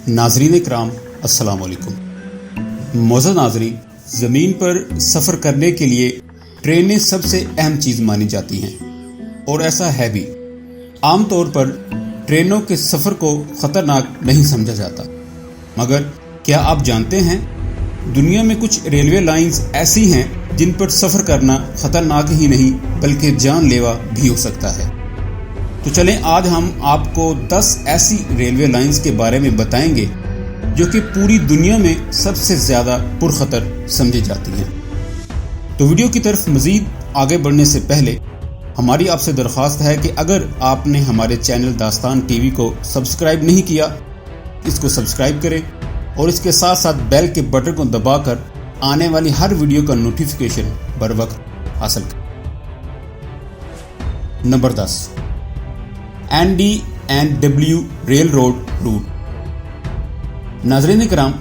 ناظرین اکرام السلام علیکم۔ معزز ناظرین، زمین پر سفر کرنے کے لیے ٹرینیں سب سے اہم چیز مانی جاتی ہیں، اور ایسا ہے بھی۔ عام طور پر ٹرینوں کے سفر کو خطرناک نہیں سمجھا جاتا، مگر کیا آپ جانتے ہیں دنیا میں کچھ ریلوے لائنز ایسی ہیں جن پر سفر کرنا خطرناک ہی نہیں بلکہ جان لیوا بھی ہو سکتا ہے؟ تو چلیں آج ہم آپ کو 10 ایسی ریلوے لائنز کے بارے میں بتائیں گے جو کہ پوری دنیا میں سب سے زیادہ پرخطر سمجھی جاتی ہیں۔ تو ویڈیو کی طرف مزید آگے بڑھنے سے پہلے ہماری آپ سے درخواست ہے کہ اگر آپ نے ہمارے چینل داستان ٹی وی کو سبسکرائب نہیں کیا، اس کو سبسکرائب کریں اور اس کے ساتھ ساتھ بیل کے بٹن کو دبا کر آنے والی ہر ویڈیو کا نوٹیفیکیشن بر وقت حاصل کریں۔ Number 10، ND&W rail road route. ناظرین کرام،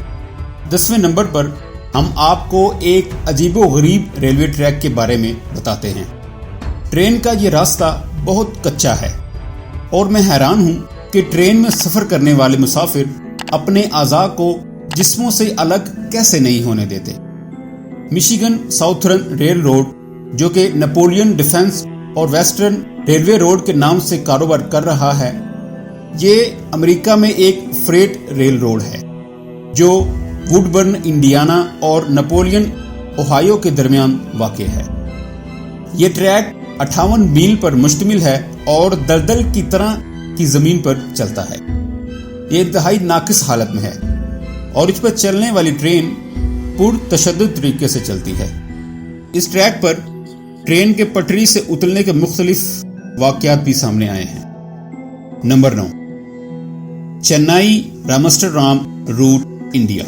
10ویں نمبر پر ہم آپ کو ایک عجیب و غریب ریلوے ٹریک کے بارے میں بتاتے ہیں۔ ٹرین کا یہ راستہ بہت کچا ہے اور میں حیران ہوں کہ ٹرین میں سفر کرنے والے مسافر اپنے اعضاء کو جسموں سے الگ کیسے نہیں ہونے دیتے۔ مشیگن ساؤتھرن ریل روڈ، جو کہ نپولین ڈیفنس اور ویسٹرن ریلوے روڈ کے نام سے کاروبار کر رہا ہے، یہ امریکہ میں ایک فریٹ ریل روڈ ہے جو ووڈبرن انڈیانا اور نپولین اوہایو کے درمیان واقع ہے۔ یہ ٹریک 58 میل پر مشتمل ہے اور دلدل کی طرح کی زمین پر چلتا ہے۔ یہ انتہائی ناقص حالت میں ہے اور اس پر چلنے والی ٹرین پرتشدد طریقے سے چلتی ہے۔ اس ٹریک پر ٹرین کے پٹری سے اترنے کے مختلف واقعات بھی سامنے آئے ہیں۔ Number 9، Chennai Rameswaram route India.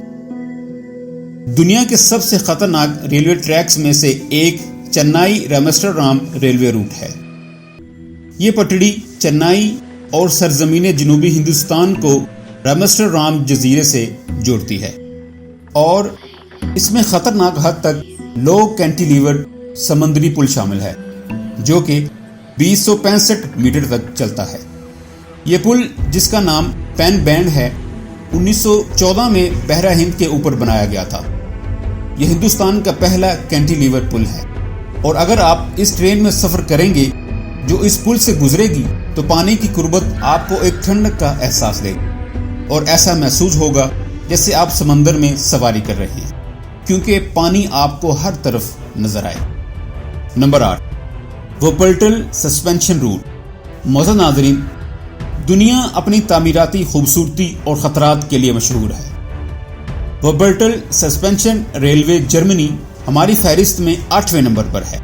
دنیا کے سب سے خطرناک ریلوے ٹریکس میں سے ایک چنئی رامیشورم ریلوے روٹ ہے۔ یہ پٹڑی چنئی اور سرزمین جنوبی ہندوستان کو رامیشورم جزیرے سے جوڑتی ہے، اور اس میں خطرناک حد تک لو کینٹیلیور سمندری پل شامل ہے جو کہ 265 میٹر تک چلتا ہے۔ یہ پل، جس کا نام پین بینڈ ہے، 1914 میں بحرہ ہند کے اوپر بنایا گیا تھا۔ یہ ہندوستان کا پہلا کینٹیلیور پل ہے، اور اگر آپ اس ٹرین میں سفر کریں گے جو اس پل سے گزرے گی تو پانی کی قربت آپ کو ایک ٹھنڈک کا احساس دے گی، اور ایسا محسوس ہوگا جیسے آپ سمندر میں سواری کر رہے ہیں، کیونکہ پانی آپ کو ہر طرف نظر آئے۔ نمبر 8، وپلٹل سسپینشن روٹ۔ معزز ناظرین، دنیا اپنی تعمیراتی خوبصورتی اور خطرات کے لیے مشہور ہے۔ وپلٹل سسپینشن ریلوے جرمنی ہماری فہرست میں 8ویں نمبر پر ہے۔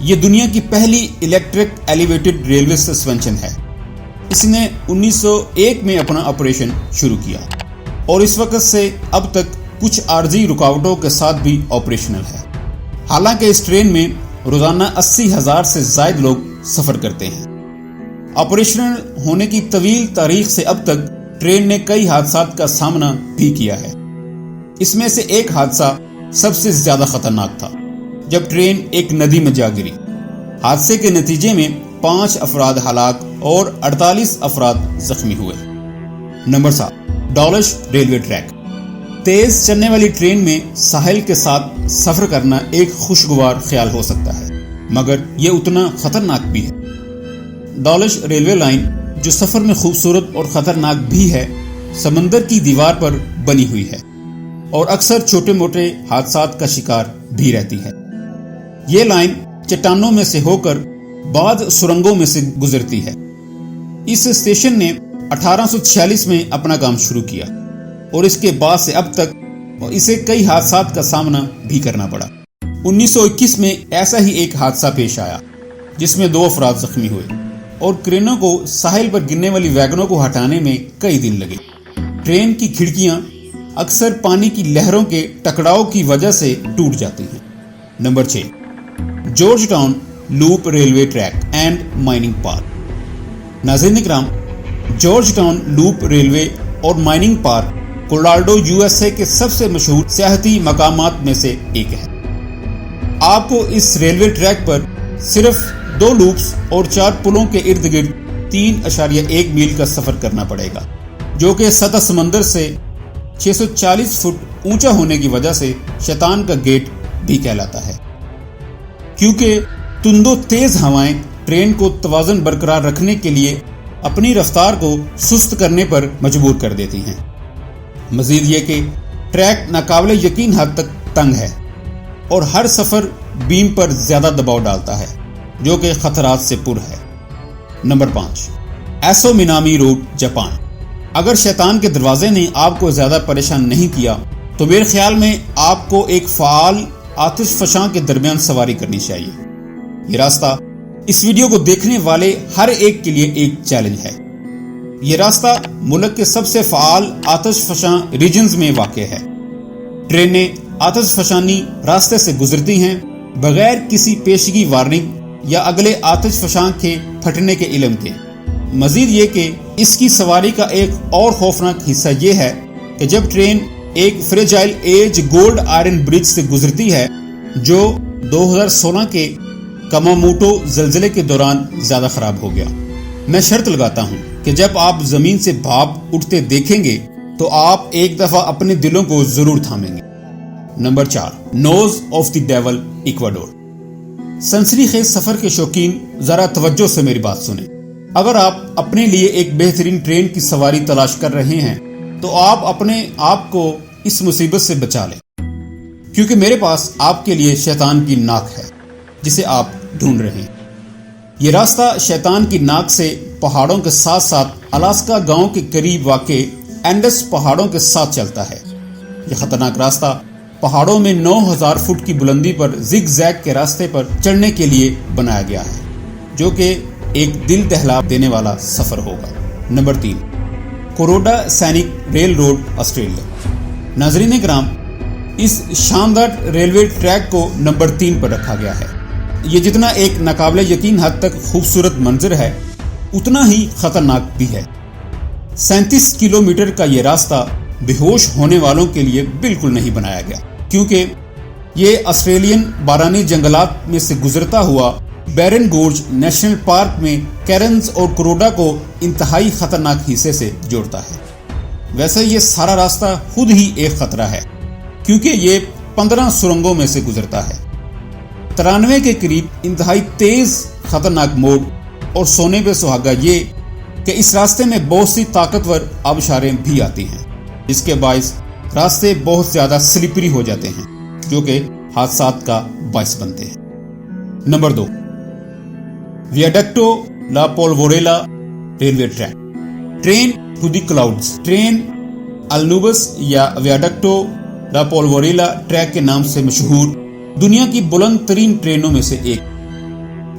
یہ دنیا کی پہلی الیکٹرک ایلیویٹڈ ریلوے سسپینشن ہے۔ اس نے 1901 میں اپنا آپریشن شروع کیا اور اس وقت سے اب تک کچھ عارضی رکاوٹوں کے ساتھ بھی آپریشنل ہے۔ حالانکہ اس ٹرین میں روزانہ 80,000 سے زائد لوگ سفر کرتے ہیں۔ آپریشنل ہونے کی طویل تاریخ سے اب تک ٹرین نے کئی حادثات کا سامنا بھی کیا ہے۔ اس میں سے ایک حادثہ سب سے زیادہ خطرناک تھا جب ٹرین ایک ندی میں جا گری۔ حادثے کے نتیجے میں 5 افراد ہلاک اور 48 افراد زخمی ہوئے۔ Number 7، Dawlish railway track. تیز چلنے والی ٹرین میں ساحل کے ساتھ سفر کرنا ایک خوشگوار خیال ہو سکتا ہے، مگر یہ اتنا خطرناک بھی ہے۔ ڈالش ریلوے لائن، جو سفر میں خوبصورت اور خطرناک بھی ہے، سمندر کی دیوار پر بنی ہوئی ہے اور اکثر چھوٹے موٹے حادثات کا شکار بھی رہتی ہے۔ یہ لائن چٹانوں میں سے ہو کر بعض سرنگوں میں سے گزرتی ہے۔ اس اسٹیشن نے 1846 میں اپنا کام شروع کیا اور اس کے بعد سے اب تک اسے کئی حادثات کا سامنا بھی کرنا پڑا۔ 1921 میں ایسا ہی ایک حادثہ پیش آیا جس میں 2 افراد زخمی ہوئے اور کرینوں کو ساحل پر گرنے والی ویگنوں کو ہٹانے میں کئی دن لگے۔ ٹرین کی کھڑکیاں اکثر پانی کی لہروں کے ٹکراؤ کی وجہ سے ٹوٹ جاتی ہیں۔ Number 6، George town loop railway track and mining park. ناظرین اکرام، جارج ٹاؤن لوپ ریلوے اور مائننگ پارک کولراڈو USA کے سب سے مشہور سیاحتی مقامات میں سے ایک ہے۔ آپ کو اس ریلوے ٹریک پر صرف 2 لوپس اور 4 پلوں کے ارد گرد 3.1 میل کا سفر کرنا پڑے گا۔ جو کہ سطح سمندر سے 640 فٹ اونچا ہونے کی وجہ سے شیطان کا گیٹ بھی کہلاتا ہے، کیونکہ تند و تیز ہوائیں ٹرین کو توازن برقرار رکھنے کے لیے اپنی رفتار کو سست کرنے پر مجبور کر دیتی ہیں۔ مزید یہ کہ ٹریک ناقابل یقین حد تک تنگ ہے اور ہر سفر بیم پر زیادہ دباؤ ڈالتا ہے، جو کہ خطرات سے پر ہے۔ نمبر 5، ایسو مینامی روڈ، جاپان۔ اگر شیطان کے دروازے نے آپ کو زیادہ پریشان نہیں کیا تو میرے خیال میں آپ کو ایک فعال آتش فشاں کے درمیان سواری کرنی چاہیے۔ یہ راستہ اس ویڈیو کو دیکھنے والے ہر ایک کے لیے ایک چیلنج ہے۔ یہ راستہ ملک کے سب سے فعال آتش فشاں ریجنز میں واقع ہے۔ ٹرینیں آتش فشانی راستے سے گزرتی ہیں بغیر کسی پیشگی وارننگ یا اگلے آتش فشاں کے پھٹنے کے علم کے۔ مزید یہ کہ اس کی سواری کا ایک اور خوفناک حصہ یہ ہے کہ جب ٹرین ایک فریجائل ایج گولڈ آئرن برج سے گزرتی ہے جو 2016 کے کماموٹو زلزلے کے دوران زیادہ خراب ہو گیا۔ میں شرط لگاتا ہوں کہ جب آپ زمین سے بھاپ اٹھتے دیکھیں گے تو آپ ایک دفعہ اپنے دلوں کو ضرور تھامیں گے۔ Number 4، nose of the devil, Ecuador. سنسنی خیز سفر کے شوقین ذرا توجہ سے میری بات سنیں۔ اگر آپ اپنے لیے ایک بہترین ٹرین کی سواری تلاش کر رہے ہیں تو آپ اپنے آپ کو اس مصیبت سے بچا لیں، کیونکہ میرے پاس آپ کے لیے شیطان کی ناک ہے جسے آپ ڈھونڈ رہے ہیں۔ یہ راستہ شیطان کی ناک سے پہاڑوں کے ساتھ ساتھ الاسکا گاؤں کے قریب واقع اینڈس پہاڑوں کے ساتھ چلتا ہے۔ یہ خطرناک راستہ پہاڑوں میں 9000 فٹ کی بلندی پر زگ زیگ کے راستے پر چڑھنے کے لیے بنایا گیا ہے، جو کہ ایک دل دہلا دینے والا سفر ہوگا۔ Number 3، Kuranda scenic rail road, Australia. ناظرین کرام، اس شاندار ریلوے ٹریک کو نمبر 3 پر رکھا گیا ہے۔ یہ جتنا ایک ناقابل یقین حد تک خوبصورت منظر ہے اتنا ہی خطرناک بھی ہے۔ 37 کلومیٹر کا یہ راستہ بے ہوش ہونے والوں کے لیے بالکل نہیں بنایا گیا، کیونکہ یہ آسٹریلین بارانی جنگلات میں سے گزرتا ہوا بیرن گورج نیشنل پارک میں کیرنز اور کوروڈا کو انتہائی خطرناک حصے سے جوڑتا ہے۔ ویسے یہ سارا راستہ خود ہی ایک خطرہ ہے، کیونکہ یہ 15 سرنگوں میں سے گزرتا ہے۔ 93 کے قریب انتہائی تیز خطرناک موڑ، اور سونے پہ سہاگا یہ کہ اس راستے میں بہت سی طاقتور آبشاریں بھی آتی ہیں، جس کے باعث راستے بہت زیادہ سلپری ہو جاتے ہیں، جو کہ حادثات کا باعث بنتے ہیں۔ Number 2، Viaducto la Polvorilla railway track, train to the clouds. Train النوبس یا ویاڈکٹو لا پولوریلا ٹریک کے نام سے مشہور دنیا کی بلند ترین ٹرینوں میں سے ایک۔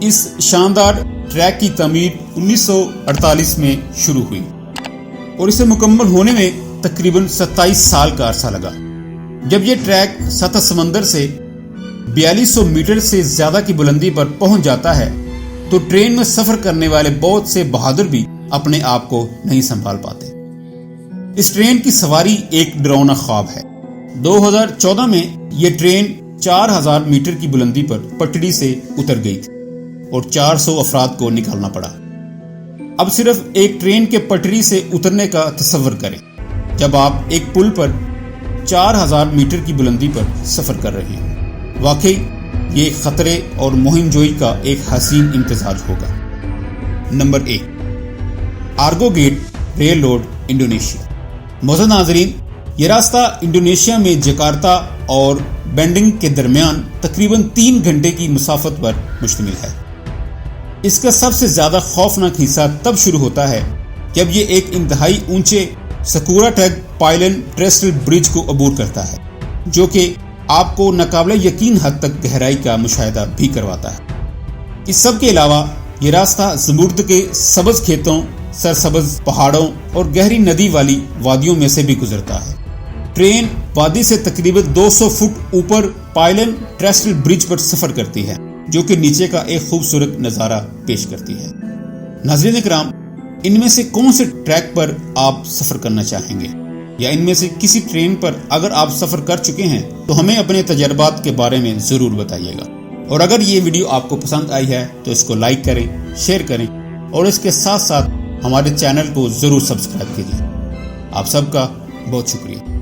اس شاندار ٹریک کی تعمیر 1948 میں شروع ہوئی اور اسے مکمل ہونے میں تقریباً 27 سال کا عرصہ لگا۔ جب یہ ٹریک سطح سمندر سے 4200 میٹر سے زیادہ کی بلندی پر پہنچ جاتا ہے تو ٹرین میں سفر کرنے والے بہت سے بہادر بھی اپنے آپ کو نہیں سنبھال پاتے۔ اس ٹرین کی سواری ایک ڈراؤنا خواب ہے۔ 2014 میں یہ ٹرین 4000 میٹر کی بلندی پر پٹڑی سے اتر گئی تھی اور 400 افراد کو نکالنا پڑا۔ اب صرف ایک ٹرین کے پٹری سے اترنے کا تصور کریں جب آپ ایک پل پر 4000 میٹر کی بلندی پر سفر کر رہے ہیں۔ واقعی یہ خطرے اور مہم جوئی کا ایک حسین امتزاج ہوگا۔ Number 1، Argo gate rail road, Indonesia. معزز ناظرین، یہ راستہ انڈونیشیا میں جکارتا اور بینڈنگ کے درمیان تقریباً 3 گھنٹے کی مسافت پر مشتمل ہے۔ اس کا سب سے زیادہ خوفناک حصہ تب شروع ہوتا ہے جب یہ ایک انتہائی اونچے سکورا ٹیگ پائلن ٹریسٹل برج کو عبور کرتا ہے، جو کہ آپ کو ناقابل یقین حد تک گہرائی کا مشاہدہ بھی کرواتا ہے۔ اس سب کے علاوہ یہ راستہ زمرد کے سبز کھیتوں، سرسبز پہاڑوں اور گہری ندی والی وادیوں میں سے بھی گزرتا ہے۔ ٹرین وادی سے تقریباً 200 فٹ اوپر پائلن ٹریسٹل برج پر سفر کرتی ہے، جو کہ نیچے کا ایک خوبصورت نظارہ پیش کرتی ہے۔ ناظرین کرام، ان میں سے کون سے ٹریک پر آپ سفر کرنا چاہیں گے، یا ان میں سے کسی ٹرین پر اگر آپ سفر کر چکے ہیں تو ہمیں اپنے تجربات کے بارے میں ضرور بتائیے گا۔ اور اگر یہ ویڈیو آپ کو پسند آئی ہے تو اس کو لائک کریں، شیئر کریں اور اس کے ساتھ ساتھ ہمارے چینل کو ضرور سبسکرائب کیجیے۔ آپ سب کا بہت شکریہ.